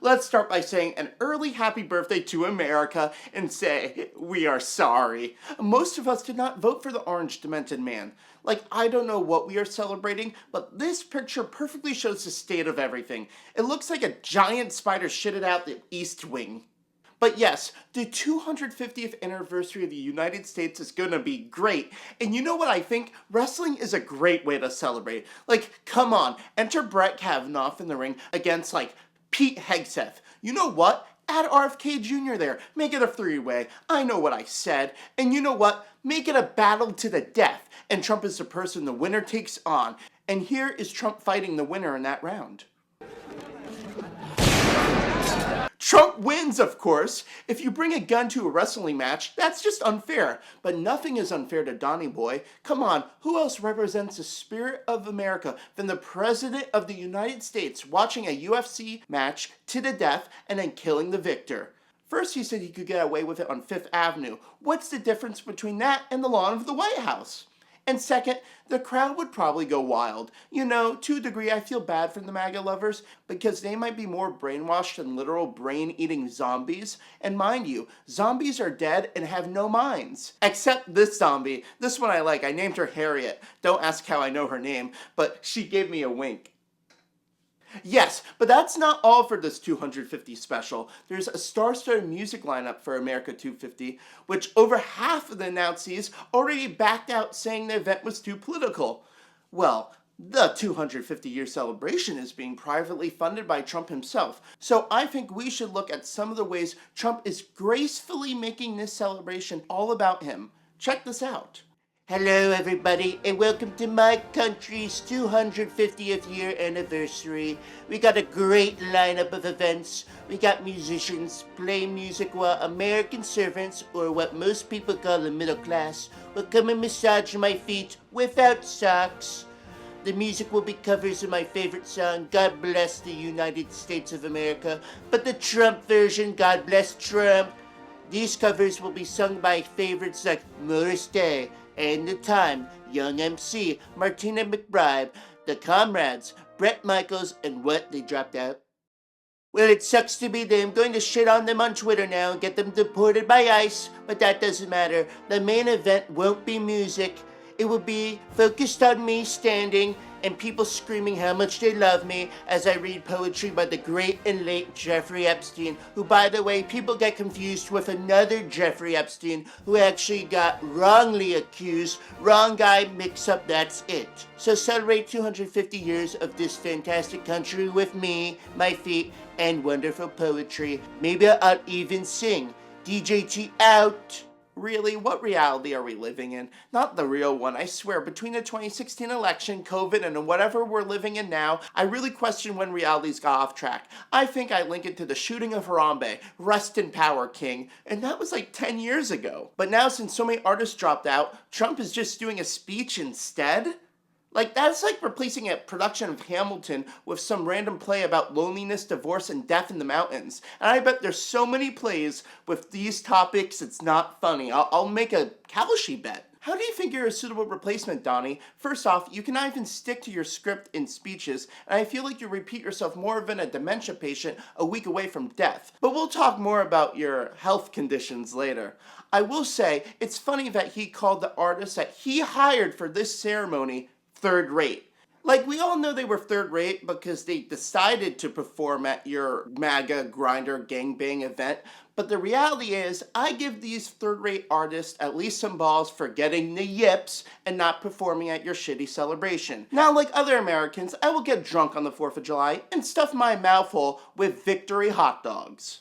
Let's start by saying an early happy birthday to America and say, we are sorry. Most of us did not vote for the orange demented man. Like, I don't know what we are celebrating, but this picture perfectly shows the state of everything. It looks like a giant spider shitted out the East Wing. But yes, the 250th anniversary of the United States is gonna be great. And you know what I think? Wrestling is a great way to celebrate. Like, come on, enter Brett Kavanaugh in the ring against, like, Pete Hegseth. You know what? Add RFK Jr. there. Make it a three-way. I know what I said. And you know what? Make it a battle to the death. And Trump is the person the winner takes on. And here is Trump fighting the winner in that round. Trump wins, of course. If you bring a gun to a wrestling match, that's just unfair. But nothing is unfair to Donny Boy. Come on, who else represents the spirit of America than the President of the United States watching a UFC match to the death and then killing the victor? First, he said he could get away with it on Fifth Avenue. What's the difference between that and the lawn of the White House? And second, the crowd would probably go wild. You know, to a degree, I feel bad for the MAGA lovers because they might be more brainwashed than literal brain-eating zombies. And mind you, zombies are dead and have no minds. Except this zombie. This one I like. I named her Harriet. Don't ask how I know her name, but she gave me a wink. Yes, but that's not all for this 250 special. There's a star-studded music lineup for America 250, which over half of the announcees already backed out saying the event was too political. Well, the 250-year celebration is being privately funded by Trump himself, so I think we should look at some of the ways Trump is gracefully making this celebration all about him. Check this out. Hello everybody, and welcome to my country's 250th year anniversary. We got a great lineup of events. We got musicians playing music while American servants, or what most people call the middle class, will come and massage my feet without socks. The music will be covers of my favorite song, God Bless the United States of America, but the Trump version, God Bless Trump. These covers will be sung by favorites like Morris Day, and The Time, Young MC, Martina McBride, The Comrades, Bret Michaels, and what, they dropped out? Well, it sucks to be them. Going to shit on them on Twitter now and get them deported by ICE, but that doesn't matter. The main event won't be music. It will be focused on me standing and people screaming how much they love me as I read poetry by the great and late Jeffrey Epstein, who, by the way, people get confused with another Jeffrey Epstein who actually got wrongly accused. Wrong guy, mix up, that's it. So celebrate 250 years of this fantastic country with me, my feet, and wonderful poetry. Maybe I'll even sing. DJT out. Really, what reality are we living in? Not the real one, I swear. Between the 2016 election, COVID, and whatever we're living in now, I really question when reality's got off track. I think I link it to the shooting of Harambe, rest in power, King, and that was like 10 years ago. But now, since so many artists dropped out, Trump is just doing a speech instead? Like, that's like replacing a production of Hamilton with some random play about loneliness, divorce, and death in the mountains. And I bet there's so many plays with these topics, it's not funny. I'll make a Kalshi bet. How do you think you're a suitable replacement, Donnie? First off, you cannot even stick to your script in speeches, and I feel like you repeat yourself more than a dementia patient a week away from death. But we'll talk more about your health conditions later. I will say, it's funny that he called the artists that he hired for this ceremony third rate. Like, we all know they were third rate because they decided to perform at your MAGA Grindr gangbang event, but the reality is, I give these third-rate artists at least some balls for getting the yips and not performing at your shitty celebration. Now, like other Americans, I will get drunk on the 4th of July and stuff my mouth full with victory hot dogs.